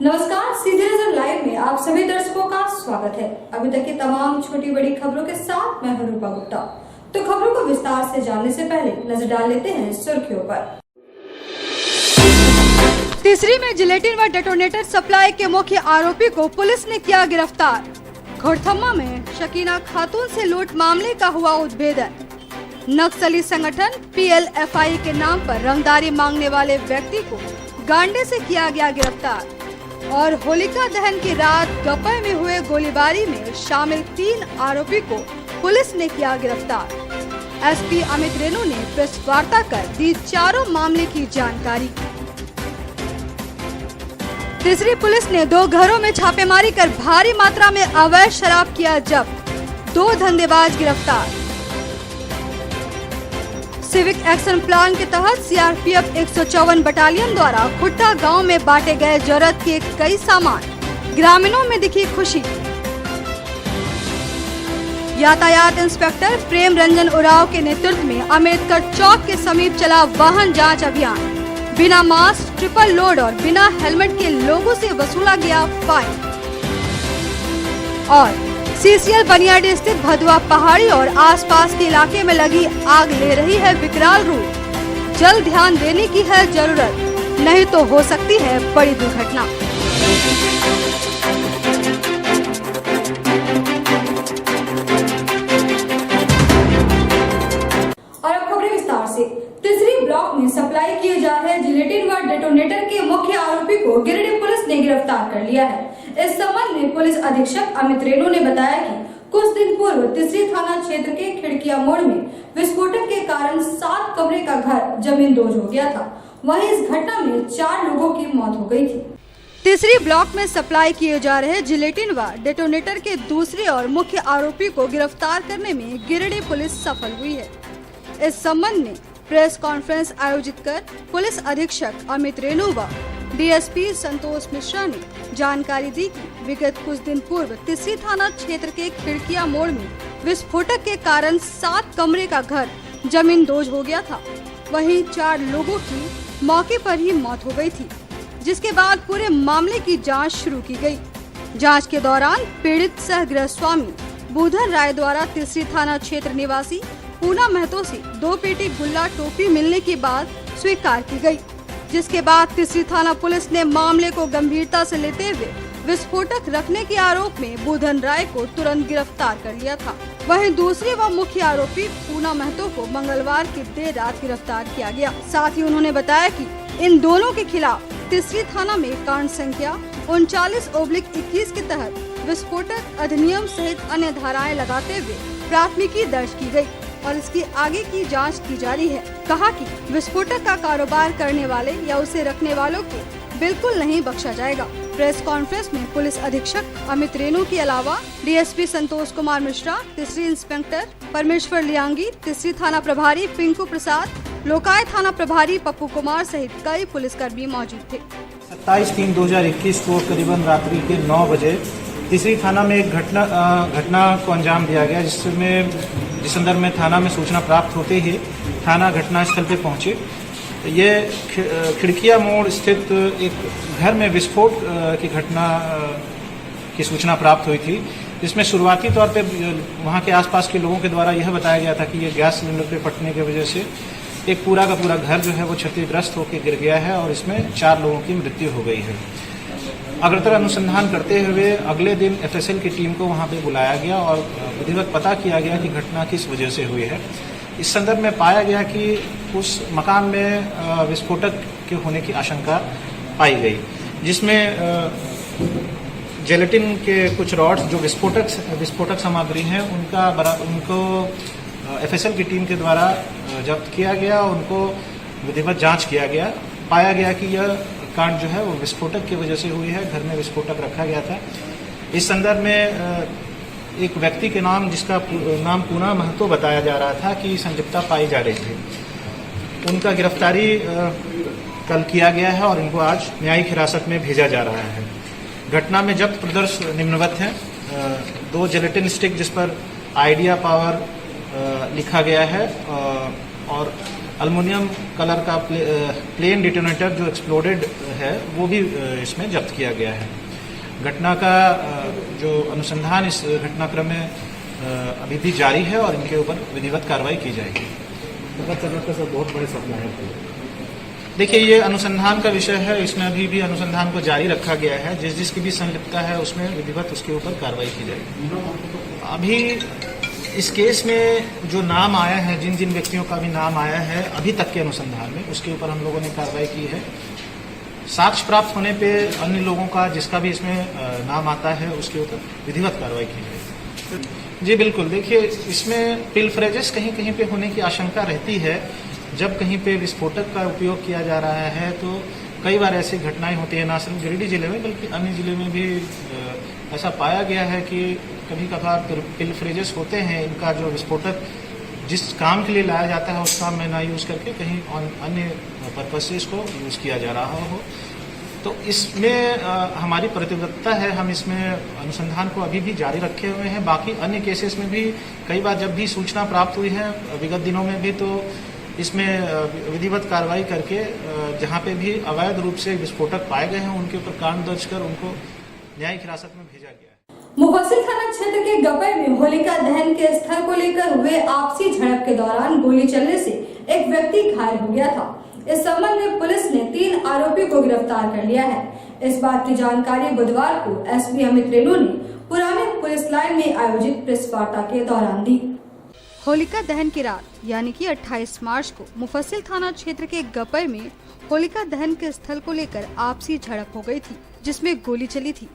नमस्कार, सीधे नजर लाइव में आप सभी दर्शकों का स्वागत है। अभी तक की तमाम छोटी बड़ी खबरों के साथ मैं हूं रूपा गुप्ता। तो खबरों को विस्तार से जानने से पहले नजर डाल लेते हैं सुर्खियों पर। तीसरी में जिलेटिन व डेटोनेटर सप्लाई के मुख्य आरोपी को पुलिस ने किया गिरफ्तार। घोड़थम्मा में शकीना खातून से लूट मामले का हुआ उद्भेदन। नक्सली संगठन PLFI के नाम पर रंगदारी मांगने वाले व्यक्ति को गांडे से किया गया गिरफ्तार। और होलिका दहन की रात गपय में हुए गोलीबारी में शामिल 3 आरोपी को पुलिस ने किया गिरफ्तार। SP अमित रेणु ने प्रेस वार्ता कर दी चारों मामले की जानकारी। तीसरी पुलिस ने 2 घरों में छापेमारी कर भारी मात्रा में अवैध शराब किया जब्त। 2 धंधेबाज गिरफ्तार। सिविक एक्शन प्लान के तहत CRPF 154 बटालियन द्वारा खुट्टा गांव में बांटे गए जरूरत के कई सामान, ग्रामीणों में दिखी खुशी। यातायात इंस्पेक्टर प्रेम रंजन उरांव के नेतृत्व में अम्बेडकर चौक के समीप चला वाहन जांच अभियान। बिना मास्क, ट्रिपल लोड और बिना हेलमेट के लोगों से वसूला गया फाइन। और CCL बनियाडी स्थित भदुआ पहाड़ी और आसपास के इलाके में लगी आग ले रही है विकराल रूप। जल्द ध्यान देने की है जरूरत, नहीं तो हो सकती है बड़ी दुर्घटना। और अब खबरें विस्तार से। तीसरी ब्लॉक में सप्लाई किए जा रहे जिलेटिन व डेटोनेटर के मुख्य आरोपी को गिरिडीह पुलिस ने गिरफ्तार कर लिया है। इस संबंध में पुलिस अधीक्षक अमित रेणु ने बताया कि कुछ दिन पूर्व तीसरी थाना क्षेत्र के खिड़किया मोड़ में विस्फोटक के कारण 7 कमरे का घर जमींदोज हो गया था। वहीं इस घटना में 4 लोगों की मौत हो गई थी। तीसरी ब्लॉक में सप्लाई किए जा रहे जिलेटिन व डेटोनेटर के दूसरे और मुख्य आरोपी को गिरफ्तार करने में गिरिडीह पुलिस सफल हुई है। इस संबंध में प्रेस कॉन्फ्रेंस आयोजित कर पुलिस अधीक्षक अमित रेणु व DSP संतोष मिश्रा ने जानकारी दी कि विगत कुछ दिन पूर्व तीसरी थाना क्षेत्र के खिड़किया मोड़ में विस्फोटक के कारण 7 कमरे का घर जमींदोज हो गया था। वहीं 4 लोगों की मौके पर ही मौत हो गई थी, जिसके बाद पूरे मामले की जांच शुरू की गई। जांच के दौरान पीड़ित सह गृह स्वामी बुधन राय द्वारा तीसरी थाना क्षेत्र निवासी पूना महतो से 2 पेटी गुल्ला टोपी मिलने के बाद स्वीकार की गई, जिसके बाद तीसरी थाना पुलिस ने मामले को गंभीरता से लेते हुए विस्फोटक रखने के आरोप में बुधन राय को तुरंत गिरफ्तार कर लिया था। वहीं दूसरे व मुख्य आरोपी पूना महतो को मंगलवार की देर रात गिरफ्तार किया गया। साथ ही उन्होंने बताया कि इन दोनों के खिलाफ तीसरी थाना में कांड संख्या 39/21 के तहत विस्फोटक अधिनियम सहित अन्य धाराएं लगाते हुए प्राथमिकी दर्ज की गयी और इसकी आगे की जांच की जा रही है। कहा कि विस्फोटक का कारोबार करने वाले या उसे रखने वालों को बिल्कुल नहीं बख्शा जाएगा। प्रेस कॉन्फ्रेंस में पुलिस अधीक्षक अमित रेणु के अलावा DSP संतोष कुमार मिश्रा, तीसरी इंस्पेक्टर परमेश्वर लियांगी, तीसरी थाना प्रभारी पिंकू प्रसाद, लोकाय थाना प्रभारी पप्पू कुमार सहित कई पुलिसकर्मी मौजूद थे। 27/3/2021 को करीबन रात्रि के 9 बजे तीसरी थाना में एक घटना को अंजाम दिया गया, जिस संदर्भ में थाना में सूचना प्राप्त होते ही थाना घटनास्थल पे पहुंचे। ये खिड़किया मोड़ स्थित एक घर में विस्फोट की घटना की सूचना प्राप्त हुई थी, जिसमें शुरुआती तौर पे वहां के आसपास के लोगों के द्वारा यह बताया गया था कि ये गैस सिलेंडर पे फटने की वजह से एक पूरा का पूरा घर जो है वो क्षतिग्रस्त होकर गिर गया है और इसमें 4 लोगों की मृत्यु हो गई है। अग्रतर अनुसंधान करते हुए अगले दिन FSL की टीम को वहां पे बुलाया गया और विधिवत पता किया गया कि घटना किस वजह से हुई है। इस संदर्भ में पाया गया कि उस मकान में विस्फोटक के होने की आशंका पाई गई, जिसमें जेलेटिन के कुछ रॉड्स जो विस्फोटक सामग्री हैं उनको FSL की टीम के द्वारा जब्त किया गया, उनको विधिवत जांच किया गया। पाया गया कि यह कांड जो है वो विस्फोटक की वजह से हुई है, घर में विस्फोटक रखा गया था। इस संदर्भ में एक व्यक्ति के नाम, जिसका नाम पूना महतो बताया जा रहा था, कि संलिप्तता पाई जा रही थी। उनका गिरफ्तारी कल किया गया है और इनको आज न्यायिक हिरासत में भेजा जा रहा है। घटना में जब्त प्रदर्श निम्नवत हैं। 2 जेलेटिन स्टिक जिस पर आइडिया पावर लिखा गया है और अल्मुनियम कलर का प्लेन डिटोनेटर जो एक्सप्लोडेड है वो भी इसमें जब्त किया गया है। घटना का जो अनुसंधान इस घटनाक्रम में अभी भी जारी है और इनके ऊपर विधिवत कार्रवाई की जाएगी। बहुत बड़े सप्लायर है। देखिए, ये अनुसंधान का विषय है, इसमें अभी भी अनुसंधान को जारी रखा गया है। जिसकी भी संलिप्तता है उसमें विधिवत उसके ऊपर कार्रवाई की जाएगी। अभी इस केस में जो नाम आया है, जिन जिन व्यक्तियों का भी नाम आया है अभी तक के अनुसंधान में, उसके ऊपर हम लोगों ने कार्रवाई की है। साक्ष्य प्राप्त होने पे अन्य लोगों का जिसका भी इसमें नाम आता है उसके ऊपर विधिवत कार्रवाई की जाएगी। जी बिल्कुल, देखिए इसमें पिलफरेजेस कहीं कहीं पे होने की आशंका रहती है। जब कहीं पे विस्फोटक का उपयोग किया जा रहा है तो कई बार ऐसी घटनाएं होती है, ना सिर्फ गिरिडीह जिले में बल्कि अन्य जिले में भी ऐसा पाया गया है कि कभी कभार पिलफरेजेस होते हैं। इनका जो विस्फोटक जिस काम के लिए लाया जाता है उस काम में ना यूज़ करके कहीं अन्य पर्पसेस को यूज़ किया जा रहा हो, तो इसमें हमारी प्रतिबद्धता है। हम इसमें अनुसंधान को अभी भी जारी रखे हुए हैं। बाकी अन्य केसेस में भी कई बार जब भी सूचना प्राप्त हुई है विगत दिनों में भी, तो इसमें विधिवत कार्रवाई करके जहां पे भी अवैध रूप से विस्फोटक पाए गए हैं उनके ऊपर कांड दर्ज कर उनको न्यायिक हिरासत में भेजा गया है। मुफस्सिल थाना क्षेत्र के गपई में होलिका दहन के स्थल को लेकर हुए आपसी झड़प के दौरान गोली चलने से एक व्यक्ति घायल हो गया था। इस संबंध में पुलिस ने 3 आरोपी को गिरफ्तार कर लिया है। इस बात की जानकारी बुधवार को एसपी अमित रेणु ने पुराने पुलिस लाइन में आयोजित प्रेस वार्ता के दौरान दी। होलिका दहन की रात यानी कि 28 मार्च को मुफस्सिल थाना क्षेत्र के गपई में होलिका दहन के स्थल को लेकर आपसी झड़प हो गई थी, जिसमें गोली चली थी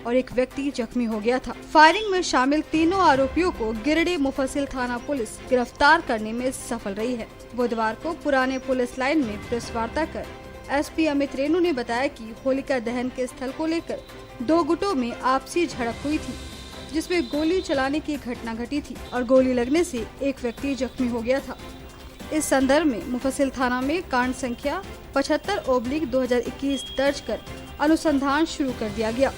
और एक व्यक्ति जख्मी हो गया था। फायरिंग में शामिल तीनों आरोपियों को गिरिडीह मुफस्सिल थाना पुलिस गिरफ्तार करने में सफल रही है। बुधवार को पुराने पुलिस लाइन में प्रेस वार्ता कर एसपी अमित रेणु ने बताया कि होलिका दहन के स्थल को लेकर 2 गुटों में आपसी झड़प हुई थी, जिसमें गोली चलाने की घटना घटी थी और गोली लगने से एक व्यक्ति जख्मी हो गया था। इस संदर्भ में मुफस्सिल थाना में कांड संख्या 75/2021 दर्ज कर अनुसंधान शुरू कर दिया गया।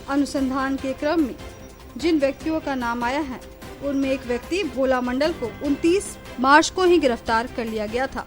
अनुसंधान के क्रम में जिन व्यक्तियों का नाम आया है उनमें एक व्यक्ति भोला मंडल को 29 मार्च को ही गिरफ्तार कर लिया गया था।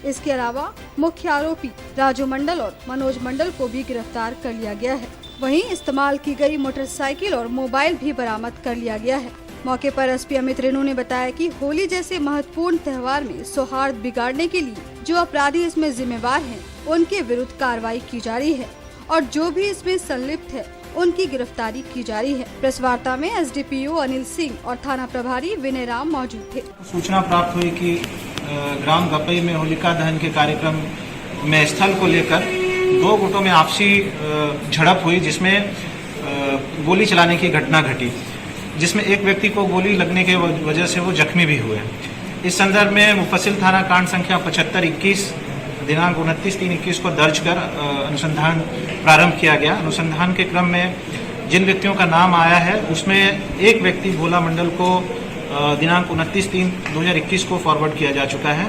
इसके अलावा मुख्य आरोपी राजू मंडल और मनोज मंडल को भी गिरफ्तार कर लिया गया है। वहीं इस्तेमाल की गई मोटरसाइकिल और मोबाइल भी बरामद कर लिया गया है। मौके पर एसपी अमित रेणु ने बताया कि होली जैसे महत्वपूर्ण त्योहार में सौहार्द बिगाड़ने के लिए जो अपराधी इसमें जिम्मेवार हैं, उनके विरुद्ध कार्रवाई की जा रही है और जो भी इसमें संलिप्त है उनकी गिरफ्तारी की जा रही है। प्रेस वार्ता में एसडीपीओ अनिल सिंह और थाना प्रभारी विनय राम मौजूद थे। सूचना प्राप्त हुई कि ग्राम गपई में होलिका दहन के कार्यक्रम में स्थल को लेकर 2 गुटों में आपसी झड़प हुई, जिसमें गोली चलाने की घटना घटी, जिसमें एक व्यक्ति को गोली लगने के वजह से वो जख्मी भी हुए। इस संदर्भ में मुफस्सिल थाना कांड संख्या 75/21 दिनांक 29/3/21 को दर्ज कर अनुसंधान प्रारंभ किया गया। अनुसंधान के क्रम में जिन व्यक्तियों का नाम आया है उसमें एक व्यक्ति भोला मंडल को दिनांक 29/3/2021 को फॉरवर्ड किया जा चुका है।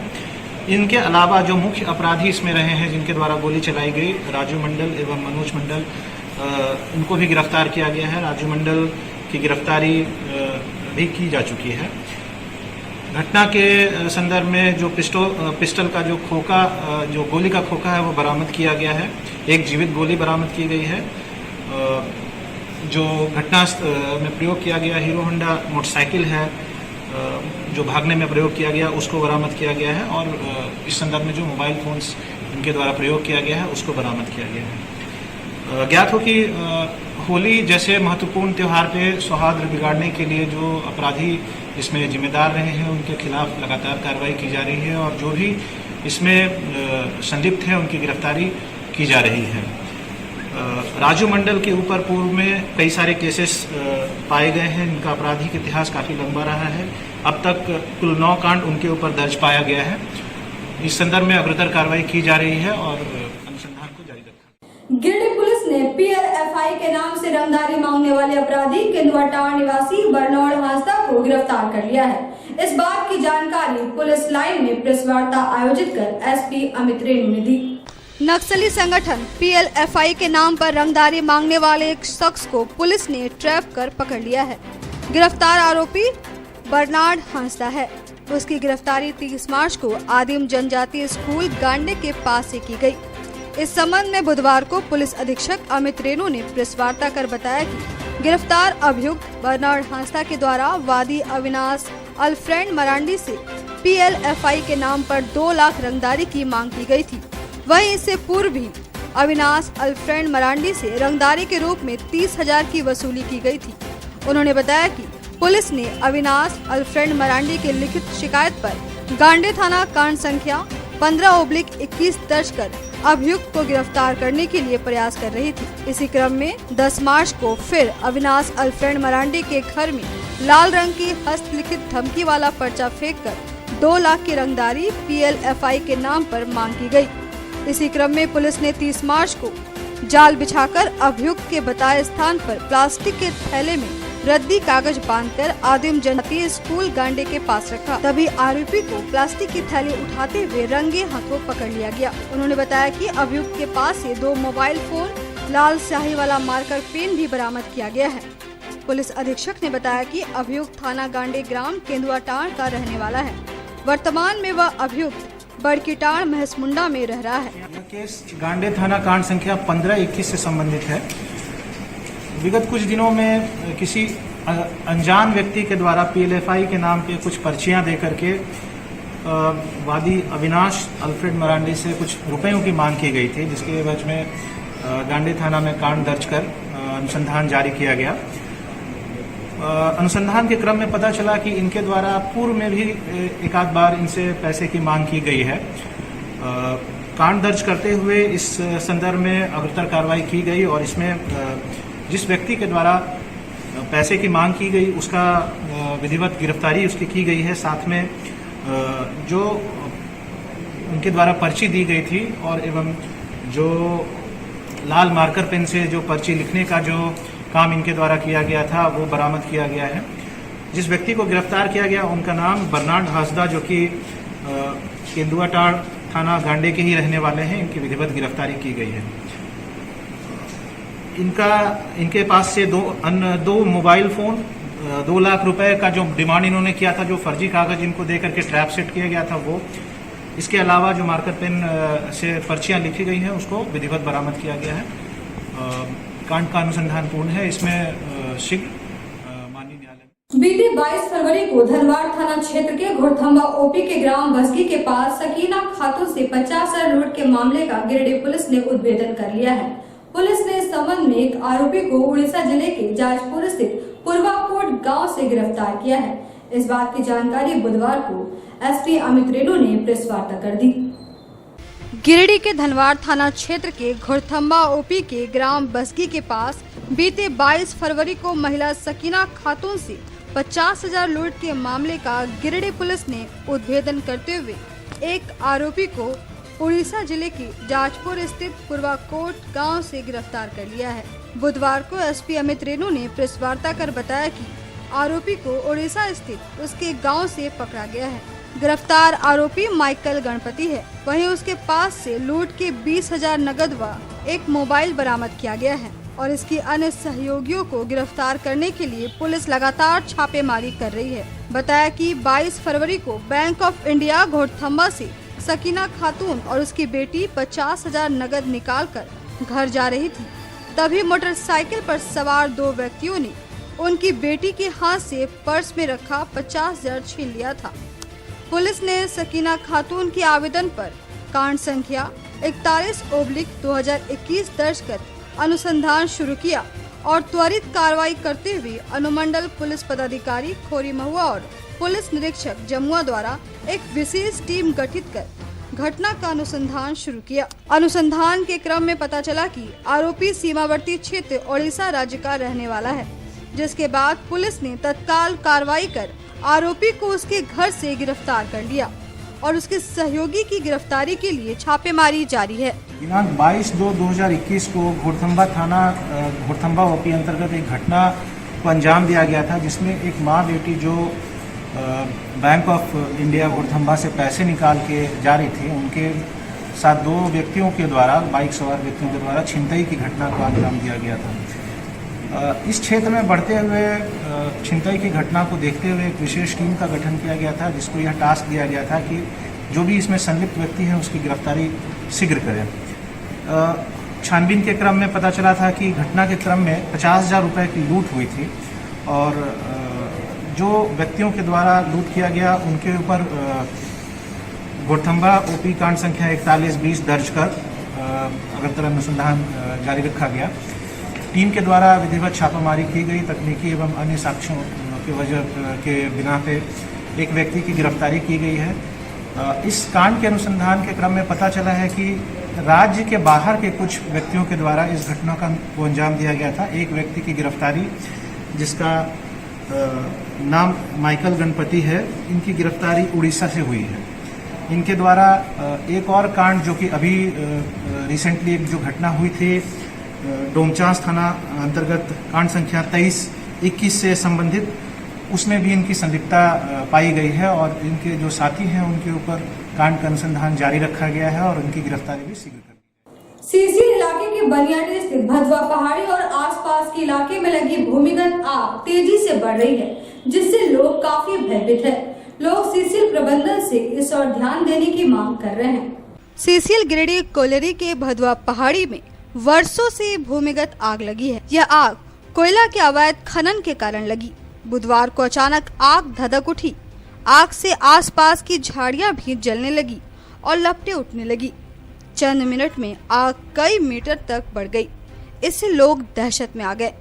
इनके अलावा जो मुख्य अपराधी इसमें रहे हैं जिनके द्वारा गोली चलाई गई, राजू मंडल एवं मनोज मंडल, उनको भी गिरफ्तार किया गया है। राजू मंडल की गिरफ्तारी भी की जा चुकी है। घटना के संदर्भ में जो पिस्टल का जो खोखा, जो गोली का खोखा है वो बरामद किया गया है। एक जीवित गोली बरामद की गई है। जो घटना में प्रयोग किया गया हीरो होंडा मोटरसाइकिल है जो भागने में प्रयोग किया गया, उसको बरामद किया गया है और इस संदर्भ में जो मोबाइल फोन्स इनके द्वारा प्रयोग किया गया है उसको बरामद किया गया है। ज्ञात हो कि होली जैसे महत्वपूर्ण त्यौहार पे सौहार्द बिगाड़ने के लिए जो अपराधी इसमें जिम्मेदार रहे हैं उनके खिलाफ लगातार कार्रवाई की जा रही है और जो भी इसमें संलिप्त है उनकी गिरफ्तारी की जा रही है। राजू मंडल के ऊपर पूर्व में कई सारे केसेस पाए गए हैं। इनका आपराधिक इतिहास काफी लंबा रहा है। अब तक कुल 9 कांड उनके ऊपर दर्ज पाया गया है। इस संदर्भ में अग्रतर कार्रवाई की जा रही है और अनुसंधान को जारी रखा। गिरिडीह पुलिस ने PLFI के नाम से रंगदारी मांगने वाले अपराधी केंदुआटाड़ निवासी बरनौड़ हांसदा को गिरफ्तार कर लिया है। इस बात की जानकारी पुलिस लाइन में प्रेस वार्ता आयोजित कर एसपी अमित रेणु ने दी। नक्सली संगठन PLFI के नाम पर रंगदारी मांगने वाले एक शख्स को पुलिस ने ट्रैप कर पकड़ लिया है। गिरफ्तार आरोपी बरनार्ड हांसदा है। उसकी गिरफ्तारी 30 मार्च को आदिम जनजातीय स्कूल गांडे के पास से की गई। इस संबंध में बुधवार को पुलिस अधीक्षक अमित रेणु ने प्रेस वार्ता कर बताया कि गिरफ्तार अभियुक्त बर्नार्ड हांसदा के द्वारा वादी अविनाश अल्फ्रेड मरांडी से PLFI के नाम पर 2 लाख रंगदारी की मांग की गई थी। वहीं इससे पूर्व भी अविनाश अल्फ्रेड मरांडी से रंगदारी के रूप में 30,000 की वसूली की गई थी। उन्होंने बताया कि पुलिस ने अविनाश अल्फ्रेड मरांडी के लिखित शिकायत पर गांडे थाना कांड संख्या 15/21 दर्ज कर अभियुक्त को गिरफ्तार करने के लिए प्रयास कर रही थी। इसी क्रम में 10 मार्च को फिर अविनाश अल्फ्रेड मरांडी के घर में लाल रंग की हस्तलिखित धमकी वाला पर्चा फेंककर 2 लाख की रंगदारी PLFI के नाम पर मांग की गई। इसी क्रम में पुलिस ने 30 मार्च को जाल बिछाकर अभियुक्त के बताए स्थान पर प्लास्टिक के थैले में रद्दी कागज बांधकर आदिम जनजातीय स्कूल गांडे के पास रखा। तभी आरोपी को प्लास्टिक की थैली उठाते हुए रंगे हाथों पकड़ लिया गया। उन्होंने बताया कि अभियुक्त के पास से 2 मोबाइल फोन, लाल स्याही वाला मार्कर पेन भी बरामद किया गया है। पुलिस अधीक्षक ने बताया कि अभियुक्त थाना गांडे ग्राम केंदुआटांड का रहने वाला है। वर्तमान में वह अभियुक्त बड़कीटांड महसमुंडा में रह रहा है। यह केस गांडे थाना कांड संख्या 15/21 से संबंधित है। विगत कुछ दिनों में किसी अनजान व्यक्ति के द्वारा PLFI के नाम पे कुछ पर्चियां दे करके वादी अविनाश अल्फ्रेड मरांडी से कुछ रुपयों की मांग की गई थी, जिसके एवज में गांडे थाना में कांड दर्ज कर अनुसंधान जारी किया गया। अनुसंधान के क्रम में पता चला कि इनके द्वारा पूर्व में भी एक आध बार इनसे पैसे की मांग की गई है। कांड दर्ज करते हुए इस संदर्भ में अग्रतर कार्रवाई की गई और इसमें जिस व्यक्ति के द्वारा पैसे की मांग की गई उसका विधिवत गिरफ्तारी उसकी की गई है। साथ में जो उनके द्वारा पर्ची दी गई थी और एवं जो लाल मार्कर पेन से जो पर्ची लिखने का जो काम इनके द्वारा किया गया था वो बरामद किया गया है। जिस व्यक्ति को गिरफ्तार किया गया उनका नाम बर्नार्ड हांसदा, जो कि केंदुआटांड थाना गांडे के ही रहने वाले हैं। इनकी विधिवत गिरफ्तारी की गई है। इनके पास से 2 मोबाइल फोन, 2 लाख रुपए का जो डिमांड इन्होंने किया था, जो फर्जी कागज इनको दे करके ट्रैप सेट किया गया था वो, इसके अलावा जो मार्कर पेन से पर्चियां लिखी गई हैं उसको विधिवत बरामद किया गया है। कांड का अनुसंधान पूर्ण है। इसमें शीघ्र माननीय न्यायालय बीते 22 फरवरी को धनवाड़ थाना क्षेत्र के घोड़थंबा OP के ग्राम बस्गी के पास सकीना खातून से 50,000 लूट के मामले का गिरिडीह पुलिस ने उद्भेदन कर लिया है। पुलिस ने इस संबंध में एक आरोपी को उड़ीसा जिले के जाजपुर स्थित पूर्वाकोट गांव से गिरफ्तार किया है। इस बात की जानकारी बुधवार को SP अमित रेणु ने प्रेस वार्ता कर दी। गिरिडीह के धनवाड़ थाना क्षेत्र के घोड़थंबा OP के ग्राम बस्गी के पास बीते 22 फरवरी को महिला सकीना खातून से 50,000 लूट के मामले का गिरिडीह पुलिस ने उद्भेदन करते हुए एक आरोपी को उड़ीसा जिले के जाजपुर स्थित पूर्वाकोट गांव से गिरफ्तार कर लिया है। बुधवार को SP अमित रेणु ने प्रेस वार्ता कर बताया कि आरोपी को उड़ीसा स्थित उसके गांव से पकड़ा गया है। गिरफ्तार आरोपी माइकल गणपति है। वहीं उसके पास से लूट के 20,000 नकद व एक मोबाइल बरामद किया गया है और इसकी अन्य सहयोगियों को गिरफ्तार करने के लिए पुलिस लगातार छापेमारी कर रही है। बताया कि 22 फरवरी को बैंक ऑफ इंडिया घोड़थंबा से सकीना खातून और उसकी बेटी 50,000 नकद निकालकर घर जा रही थी। तभी मोटरसाइकिल पर सवार 2 व्यक्तियों ने उनकी बेटी के हाथ से पर्स में रखा 50,000 छीन लिया था। पुलिस ने सकीना खातून के आवेदन पर कांड संख्या 41/2021 दर्ज कर अनुसंधान शुरू किया और त्वरित कार्रवाई करते हुए अनुमंडल पुलिस पदाधिकारी खोरी महुआ और पुलिस निरीक्षक जमुआ द्वारा एक विशेष टीम गठित कर घटना का अनुसंधान शुरू किया। अनुसंधान के क्रम में पता चला कि आरोपी सीमावर्ती क्षेत्र ओडिशा राज्य का रहने वाला है, जिसके बाद पुलिस ने तत्काल कार्रवाई कर आरोपी को उसके घर से गिरफ्तार कर लिया और उसके सहयोगी की गिरफ्तारी के लिए छापेमारी जारी है। दिनांक 22/2/2021 को घोड़थंबा OP अंतर्गत एक घटना को अंजाम दिया गया था, जिसमें एक माँ बेटी जो बैंक ऑफ इंडिया घोड़थंबा से पैसे निकाल के जा रही थी, उनके साथ 2 व्यक्तियों के द्वारा, बाइक सवार व्यक्तियों के द्वारा छिनतई की घटना को अंजाम दिया गया था। इस क्षेत्र में बढ़ते हुए छिनतई की घटना को देखते हुए एक विशेष टीम का गठन किया गया था, जिसको यह टास्क दिया गया था कि जो भी इसमें संलिप्त व्यक्ति है उसकी गिरफ्तारी शीघ्र करें। छानबीन के क्रम में पता चला था कि घटना के क्रम में 50,000 रुपये की लूट हुई थी और जो व्यक्तियों के द्वारा लूट किया गया उनके ऊपर गोरथम्बा ओपी कांड संख्या 4120 दर्ज कर अगरतला अनुसंधान जारी रखा गया। टीम के द्वारा विधिवत छापामारी की गई। तकनीकी एवं अन्य साक्ष्यों के वजह के बिना पे एक व्यक्ति की गिरफ्तारी की गई है। इस कांड के अनुसंधान के क्रम में पता चला है कि राज्य के बाहर के कुछ व्यक्तियों के द्वारा इस घटना को अंजाम दिया गया था। एक व्यक्ति की गिरफ्तारी जिसका नाम माइकल गणपति है, इनकी गिरफ्तारी उड़ीसा से हुई है। इनके द्वारा एक और कांड जो कि अभी रिसेंटली एक जो घटना हुई थी डोमचांस थाना अंतर्गत कांड संख्या 2321 से संबंधित, उसमें भी इनकी संलिप्तता पाई गई है और इनके जो साथी हैं उनके ऊपर कांड का अनुसंधान जारी रखा गया है और उनकी गिरफ्तारी भी शीघ्र कर दी। सीसीएल इलाके के बनियाडी स्थित भदवा पहाड़ी और आसपास के इलाके में लगी भूमिगत आग तेजी से बढ़ रही है, जिससे लोग काफी भयभीत है। लोग सीसीएल प्रबंधन से इस ओर ध्यान देने की मांग कर रहे हैं। सीसीएल गिरिडीह कोयलरी के भदवा पहाड़ी में वर्षों से भूमिगत आग लगी है। यह आग कोयला के अवैध खनन के कारण लगी। बुधवार को अचानक आग धधक उठी। आग से आसपास की झाड़ियां भी जलने लगी और लपटें उठने लगी। चंद मिनट में आग कई मीटर तक बढ़ गई। इससे लोग दहशत में आ गए।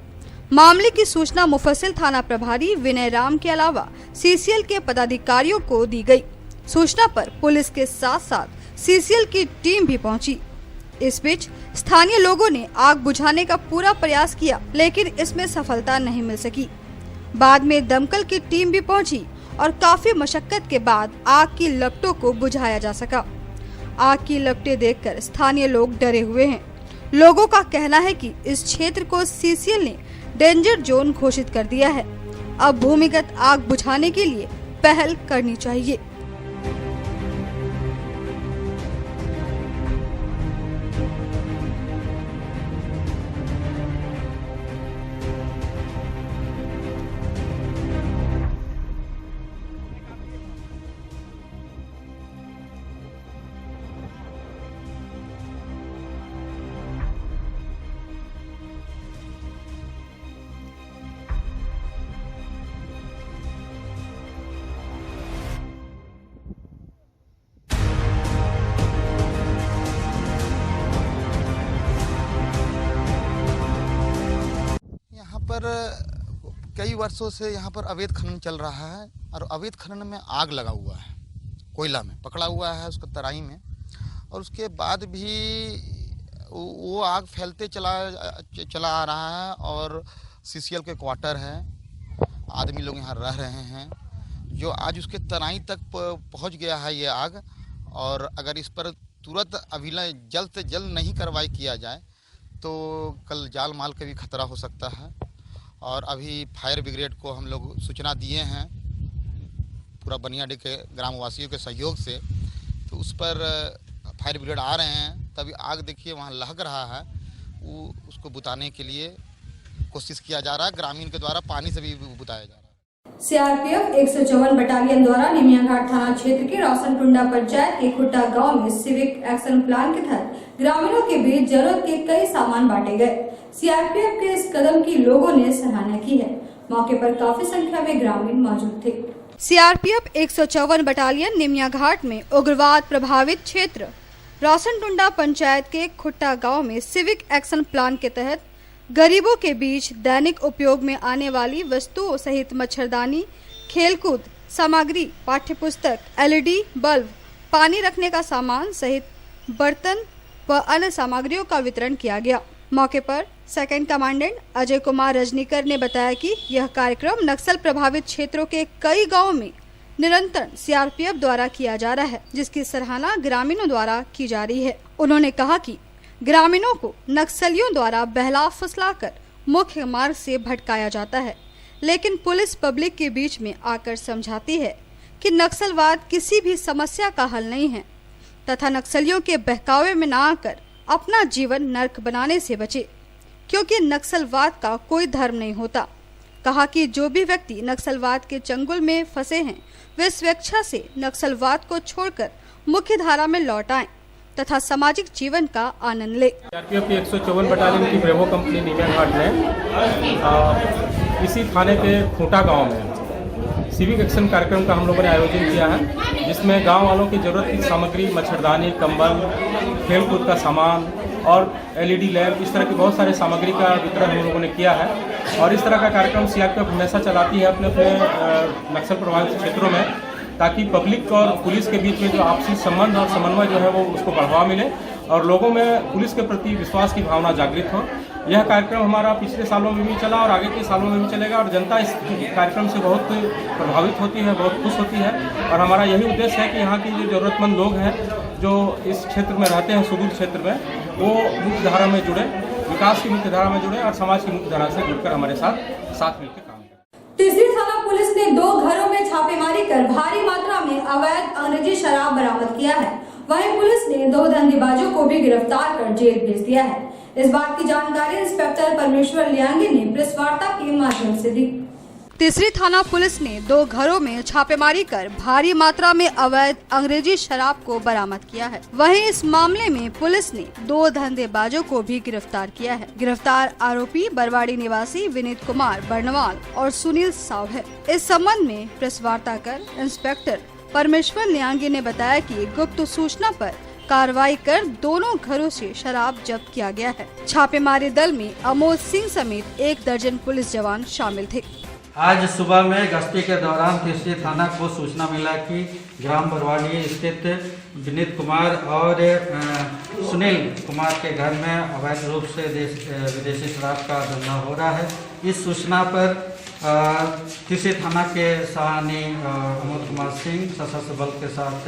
मामले की सूचना मुफस्सिल थाना प्रभारी विनय राम के अलावा सीसीएल के पदाधिकारियों को दी गई। सूचना पर पुलिस के साथ साथ सीसीएल की टीम भी पहुंची। इस बीच स्थानीय लोगों ने आग बुझाने का पूरा प्रयास किया, लेकिन इसमें सफलता नहीं मिल सकी। बाद में दमकल की टीम भी पहुंची और काफी मशक्कत के बाद आग की लपटों को बुझाया जा सका। आग की लपटें देखकर स्थानीय लोग डरे हुए हैं। लोगों का कहना है कि इस क्षेत्र को सीसीएल ने डेंजर जोन घोषित कर दिया है। अब भूमिगत आग बुझाने के लिए पहल करनी चाहिए। पर कई वर्षों से यहाँ पर अवैध खनन चल रहा है और अवैध खनन में आग लगा हुआ है, कोयला में पकड़ा हुआ है उसका तराई में, और उसके बाद भी वो आग फैलते चला आ रहा है। और सीसीएल के क्वार्टर है, आदमी लोग यहाँ रह रहे हैं, जो आज उसके तराई तक पहुँच गया है ये आग। और अगर इस पर तुरंत अभिनय जल्द से जल्द नहीं कार्रवाई किया जाए तो कल जान माल का भी खतरा हो सकता है। और अभी फायर ब्रिगेड को हम लोग सूचना दिए हैं पूरा बनियाडी के ग्रामवासियों के सहयोग से, तो उस पर फायर ब्रिगेड आ रहे हैं। तभी आग देखिए वहाँ लहक रहा है, वो उसको बुताने के लिए कोशिश किया जा रहा है। ग्रामीण के द्वारा पानी से भी बुताया जा रहा है। सीआरपीएफ 154 बटालियन द्वारा निमियाघाट थाना क्षेत्र के रोशनटुंडा पंचायत के खुट्टा गांव में सिविक एक्शन प्लान के तहत ग्रामीणों के बीच जरूरत के कई सामान बांटे गए। सीआरपीएफ के इस कदम की लोगों ने सराहना की है। मौके पर काफी संख्या में ग्रामीण मौजूद थे। सीआरपीएफ 154 बटालियन निमियाघाट में उग्रवाद प्रभावित क्षेत्र रोशनटुंडा पंचायत के खुट्टा गाँव में सिविक एक्शन प्लान के तहत गरीबों के बीच दैनिक उपयोग में आने वाली वस्तुओं सहित मच्छरदानी, खेलकूद सामग्री, पाठ्यपुस्तक, एलईडी बल्ब, पानी रखने का सामान सहित बर्तन व अन्य सामग्रियों का वितरण किया गया। मौके पर सेकंड कमांडेंट अजय कुमार रजनीकर ने बताया कि यह कार्यक्रम नक्सल प्रभावित क्षेत्रों के कई गाँवों में निरंतर सीआरपीएफ द्वारा किया जा रहा है, जिसकी सराहना ग्रामीणों द्वारा की जा रही है। उन्होंने कहा कि ग्रामीणों को नक्सलियों द्वारा बहला फुसलाकर मुख्य मार्ग से भटकाया जाता है, लेकिन पुलिस पब्लिक के बीच में आकर समझाती है कि नक्सलवाद किसी भी समस्या का हल नहीं है तथा नक्सलियों के बहकावे में न आकर अपना जीवन नर्क बनाने से बचे। क्योंकि नक्सलवाद का कोई धर्म नहीं होता। कहा कि जो भी व्यक्ति नक्सलवाद के चंगुल में फंसे हैं वे स्वेच्छा से नक्सलवाद को छोड़कर मुख्य धारा में लौट आएं तथा सामाजिक जीवन का आनंद ले। सीआरपीएफ की 154 बटालियन की ब्रेवो कंपनी नीमिया घाट ने इसी थाने के खूंटा गांव में सिविक एक्शन कार्यक्रम का हम लोगों ने आयोजन किया है, जिसमें गांव वालों की जरूरत की सामग्री, मच्छरदानी, कंबल, खेलकूद का सामान और एलईडी लैंप, इस तरह की बहुत सारे सामग्री का वितरण हम लोगों ने किया है। और इस तरह का कार्यक्रम सीआरपीएफ हमेशा चलाती है अपने अपने नक्सल प्रभावित क्षेत्रों में, ताकि पब्लिक और पुलिस के बीच में जो आपसी संबंध और समन्वय जो है वो उसको बढ़ावा मिले और लोगों में पुलिस के प्रति विश्वास की भावना जागृत हो। यह कार्यक्रम हमारा पिछले सालों में भी चला और आगे के सालों में भी चलेगा और जनता इस कार्यक्रम से बहुत प्रभावित होती है, बहुत खुश होती है। और हमारा यही उद्देश्य है कि यहाँ के जो ज़रूरतमंद लोग हैं जो इस क्षेत्र में रहते हैं, सुदूर क्षेत्र में, वो मुख्य धारा में जुड़े, विकास की मुख्य धारा में जुड़े और समाज की मुख्य धारा से जुड़कर हमारे साथ मिलकर काम करें। तीसरी थाना पुलिस ने 2 घरों में छापेमारी कर भारी मात्रा में अवैध अंग्रेजी शराब बरामद किया है। वहीं पुलिस ने 2 धंधेबाजों को भी गिरफ्तार कर जेल भेज दिया है। इस बात की जानकारी इंस्पेक्टर परमेश्वर लियांगी ने प्रेस वार्ता के माध्यम से दी। तीसरी थाना पुलिस ने 2 घरों में छापेमारी कर भारी मात्रा में अवैध अंग्रेजी शराब को बरामद किया है। वहीं इस मामले में पुलिस ने 2 धंधेबाजों को भी गिरफ्तार किया है। गिरफ्तार आरोपी बरवाड़ी निवासी विनीत कुमार बर्नवाल और सुनील साव है। इस संबंध में प्रेस वार्ता कर इंस्पेक्टर परमेश्वर लियांगी ने बताया कि गुप्त सूचना पर कार्रवाई कर दोनों घरों से शराब जब्त किया गया है। छापेमारी दल में अमोद सिंह समेत 1 दर्जन पुलिस जवान शामिल थे। आज सुबह में गश्ती के दौरान तीसरी थाना को सूचना मिला कि ग्राम बरवाड़ी स्थित विनीत कुमार और सुनील कुमार के घर में अवैध रूप से विदेशी शराब का धंधा हो रहा है। इस सूचना पर तीसरी थाना के सहानी अमोद कुमार सिंह सशस्त्र बल के साथ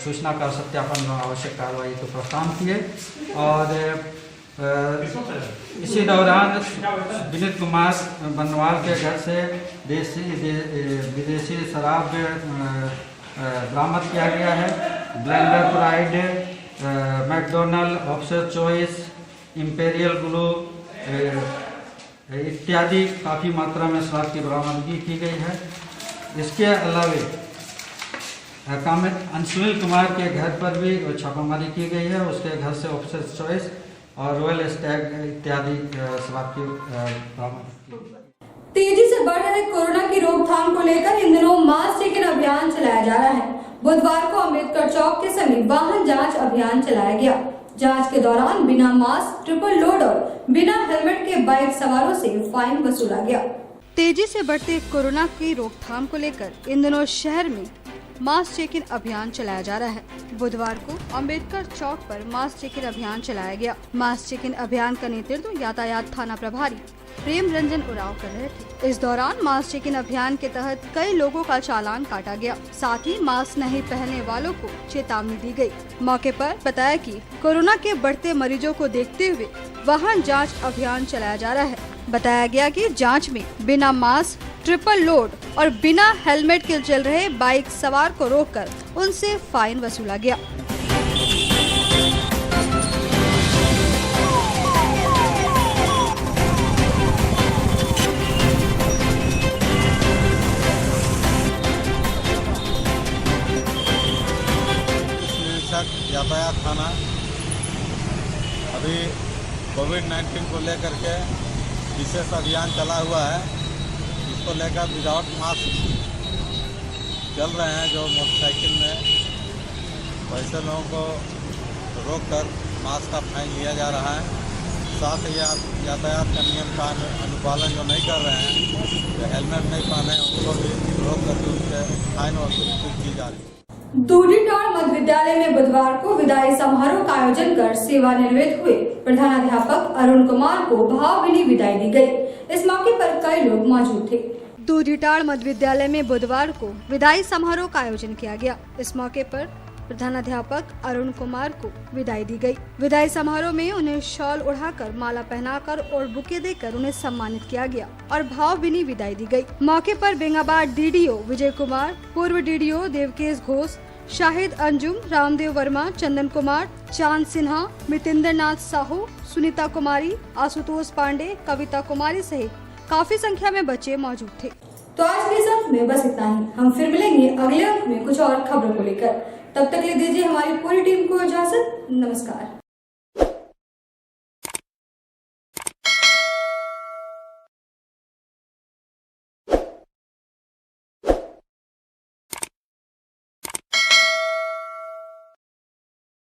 सूचना का सत्यापन आवश्यक कार्रवाई को प्रस्थान किए और इसी दौरान विनीत कुमार बनवाल के घर से विदेशी शराब बरामद किया गया है। Blender pride, McDonald, officer choice, imperial glue इत्यादि काफ़ी मात्रा में शराब की बरामदगी की गई है। इसके अलावे सुनील कुमार के घर पर भी छापामारी की गई है। उसके घर से ऑफिसर चॉइस और रॉयल स्टैग इत्यादि शराब की बरामदगी। तेजी से बढ़ रहे कोरोना की रोकथाम को लेकर इन दिनों मास्क चेकिंग अभियान चलाया जा रहा है। बुधवार को अम्बेडकर चौक के समीप वाहन जांच अभियान चलाया गया। जांच के दौरान बिना मास्क, ट्रिपल लोड और बिना हेलमेट के बाइक सवारों से फाइन वसूला गया। तेजी से बढ़ते कोरोना की रोकथाम को लेकर इन दिनों शहर में मास्क चेकिंग अभियान चलाया जा रहा है। बुधवार को अम्बेडकर चौक पर मास्क चेकिंग अभियान चलाया गया। मास्क चेकिंग अभियान का नेतृत्व यातायात थाना प्रभारी प्रेम रंजन उराव कर रहे थे। इस दौरान मास्क चेकिंग अभियान के तहत कई लोगों का चालान काटा गया। साथ ही मास्क नहीं पहनने वालों को चेतावनी दी गई। मौके पर बताया कि कोरोना के बढ़ते मरीजों को देखते हुए वाहन जांच अभियान चलाया जा रहा है। बताया गया कि जांच में बिना मास्क, ट्रिपल लोड और बिना हेलमेट के चल रहे बाइक सवार को रोककर उनसे फाइन वसूला गया। यातायात थाना अभी कोविड-19 को लेकर के विशेष अभियान चला हुआ है। इसको लेकर विदाउट मास्क चल रहे हैं जो मोटरसाइकिल में, वैसे लोगों को रोककर मास्क का फाइन लिया जा रहा है। साथ ही यातायात का नियम का अनुपालन जो नहीं कर रहे हैं, जो हेलमेट नहीं पहने उनको भी रोक करके उनसे फाइन वसूली की जा रही है। दूधीटाड़ मध्य विद्यालय में बुधवार को विदाई समारोह का आयोजन कर सेवानिवृत्त हुए प्रधानाध्यापक अरुण कुमार को भावभीनी विदाई दी गई। इस मौके पर कई लोग मौजूद थे। दूधीटाड़ मध्य विद्यालय में बुधवार को विदाई समारोह का आयोजन किया गया। इस मौके पर प्रधानाध्यापक अरुण कुमार को विदाई दी गई। विदाई समारोह में उन्हें शॉल उड़ाकर, माला पहनाकर और बुके देकर उन्हें सम्मानित किया गया और भावभीनी विदाई दी गई। मौके पर बेंगाबाद डीडीओ विजय कुमार, पूर्व डीडीओ देवकेश घोष, शाहिद अंजुम, रामदेव वर्मा, चंदन कुमार, चांद सिन्हा, मितेंद्र नाथ साहू, सुनीता कुमारी, आशुतोष पांडे, कविता कुमारी सहित काफी संख्या में बच्चे मौजूद थे। तो आज के इस अंक में बस इतना ही। हम फिर मिलेंगे अगले अंक में कुछ और खबरों को लेकर। तब तक ले दीजिए हमारी पूरी टीम को इजाजत। नमस्कार।